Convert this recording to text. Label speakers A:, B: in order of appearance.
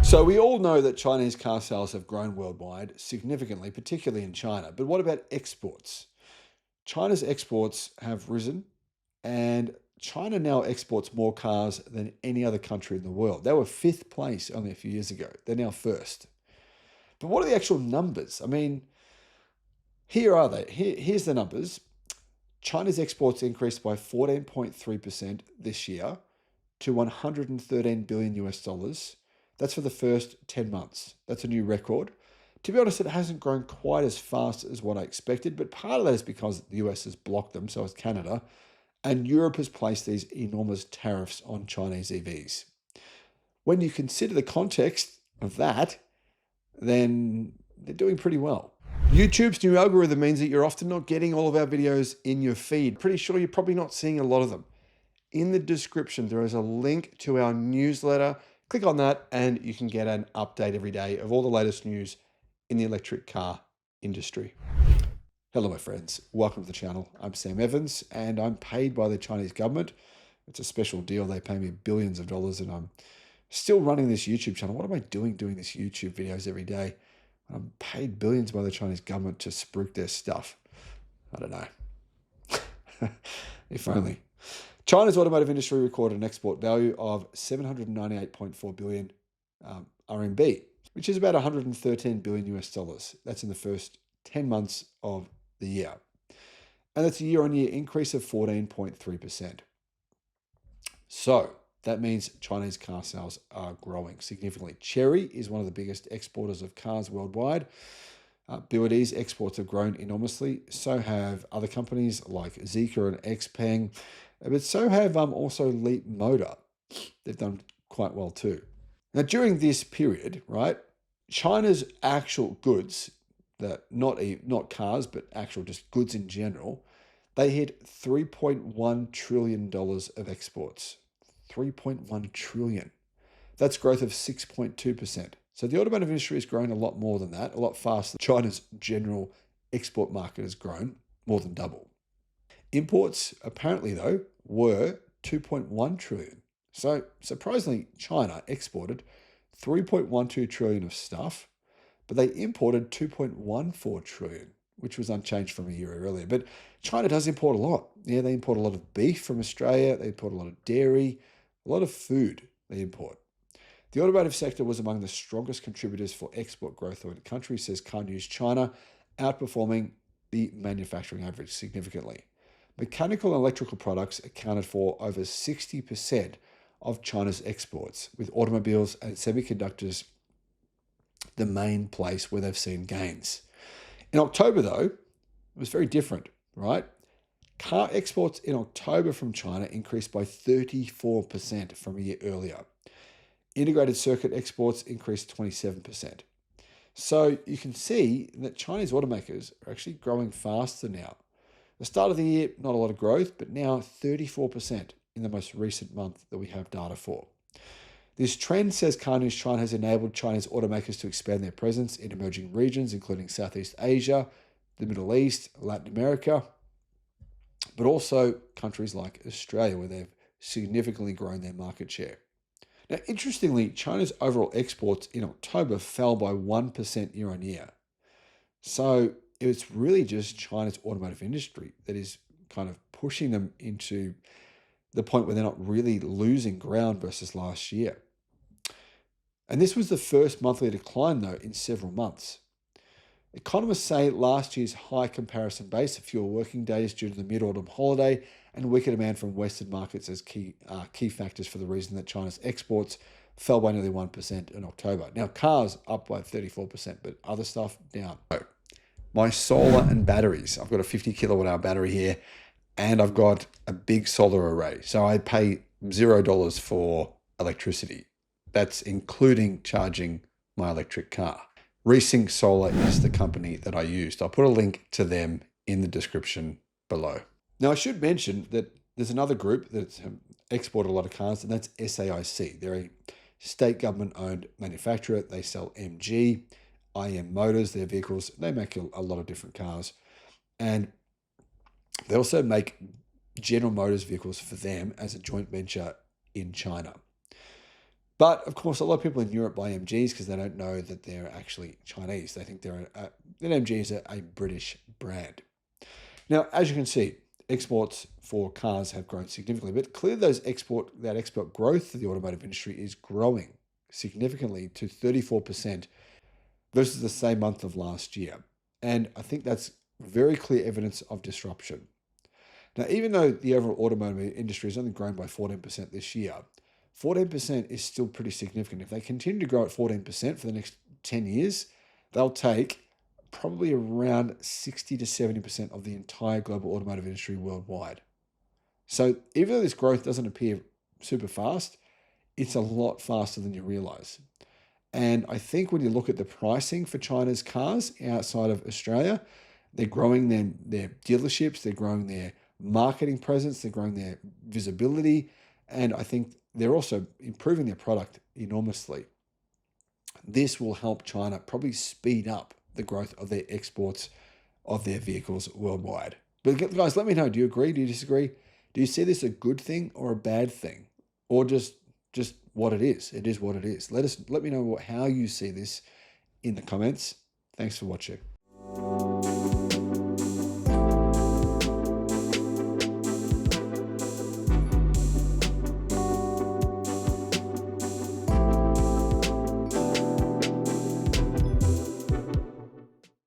A: So we all know that Chinese car sales have grown worldwide significantly, particularly in China. But what about exports? China's exports have risen, and China now exports more cars than any other country in the world. They were fifth place only a few years ago. They're now first. But what are the actual numbers? I mean, here are they. Here's the numbers. China's exports increased by 14.3% this year to 113 billion US dollars. That's for the first 10 months. That's a new record. To be honest, it hasn't grown quite as fast as what I expected, but part of that is because the US has blocked them, so has Canada, and Europe has placed these enormous tariffs on Chinese EVs. When you consider the context of that, then they're doing pretty well. YouTube's new algorithm means that you're often not getting all of our videos in your feed. Pretty sure you're probably not seeing a lot of them. In the description, there is a link to our newsletter. Click on that and you can get an update every day of all the latest news in the electric car industry. Hello, my friends. Welcome to the channel. I'm Sam Evans and I'm paid by the Chinese government. It's a special deal. They pay me billions of dollars and I'm still running this YouTube channel. What am I doing these YouTube videos every day? I'm paid billions by the Chinese government to spruik their stuff. I don't know. If only. China's automotive industry recorded an export value of 798.4 billion RMB, which is about 113 billion US dollars. That's in the first 10 months of the year. And that's a year-on-year increase of 14.3%. So that means Chinese car sales are growing significantly. Chery is one of the biggest exporters of cars worldwide. BYD's exports have grown enormously. So have other companies like Zeekr and XPeng. But so have also Leap Motor. They've done quite well too. Now, during this period, right, China's actual goods, that not cars, but actual just goods in general, they hit $3.1 trillion of exports. 3.1 trillion. That's growth of 6.2%. So the automotive industry has grown a lot more than that, a lot faster. China's general export market has grown more than double. Imports, apparently though, were 2.1 trillion. So surprisingly, China exported 3.12 trillion of stuff, but they imported 2.14 trillion, which was unchanged from a year earlier. But China does import a lot. Yeah, they import a lot of beef from Australia. They import a lot of dairy, a lot of food they import. The automotive sector was among the strongest contributors for export growth in the country, says Car News China, outperforming the manufacturing average significantly. Mechanical and electrical products accounted for over 60% of China's exports, with automobiles and semiconductors the main place where they've seen gains. In October, though, it was very different, right? Car exports in October from China increased by 34% from a year earlier. Integrated circuit exports increased 27%. So you can see that Chinese automakers are actually growing faster now. The start of the year, not a lot of growth, but now 34% in the most recent month that we have data for. This trend, says Car News China, has enabled Chinese automakers to expand their presence in emerging regions, including Southeast Asia, the Middle East, Latin America, but also countries like Australia, where they've significantly grown their market share. Now, interestingly, China's overall exports in October fell by 1% year on year. So it's really just China's automotive industry that is kind of pushing them into the point where they're not really losing ground versus last year. And this was the first monthly decline, though, in several months. Economists say last year's high comparison base of fewer working days due to the mid-autumn holiday and weaker demand from Western markets as key factors for the reason that China's exports fell by nearly 1% in October. Now, cars up by 34%, but other stuff down. My solar and batteries. I've got a 50 kilowatt hour battery here and I've got a big solar array. So I pay $0 for electricity. That's including charging my electric car. Resync Solar is the company that I used. I'll put a link to them in the description below. Now, I should mention that there's another group that's exported a lot of cars, and that's SAIC. They're a state government-owned manufacturer. They sell MG, IM Motors, their vehicles. They make a lot of different cars. And they also make General Motors vehicles for them as a joint venture in China. But of course, a lot of people in Europe buy MGs because they don't know that they're actually Chinese. They think an MG is a British brand. Now, as you can see, exports for cars have grown significantly, but clearly that export growth of the automotive industry is growing significantly to 34% versus the same month of last year. And I think that's very clear evidence of disruption. Now, even though the overall automotive industry has only grown by 14% this year, 14% is still pretty significant. If they continue to grow at 14% for the next 10 years, they'll take probably around 60 to 70% of the entire global automotive industry worldwide. So even though this growth doesn't appear super fast, it's a lot faster than you realize. And I think when you look at the pricing for China's cars outside of Australia, they're growing their dealerships, they're growing their marketing presence, they're growing their visibility, and I think they're also improving their product enormously. This will help China probably speed up the growth of their exports of their vehicles worldwide. But guys, let me know. Do you agree? Do you disagree? Do you see this a good thing or a bad thing? Or just what it is? It is what it is. Let me know how you see this in the comments. Thanks for watching.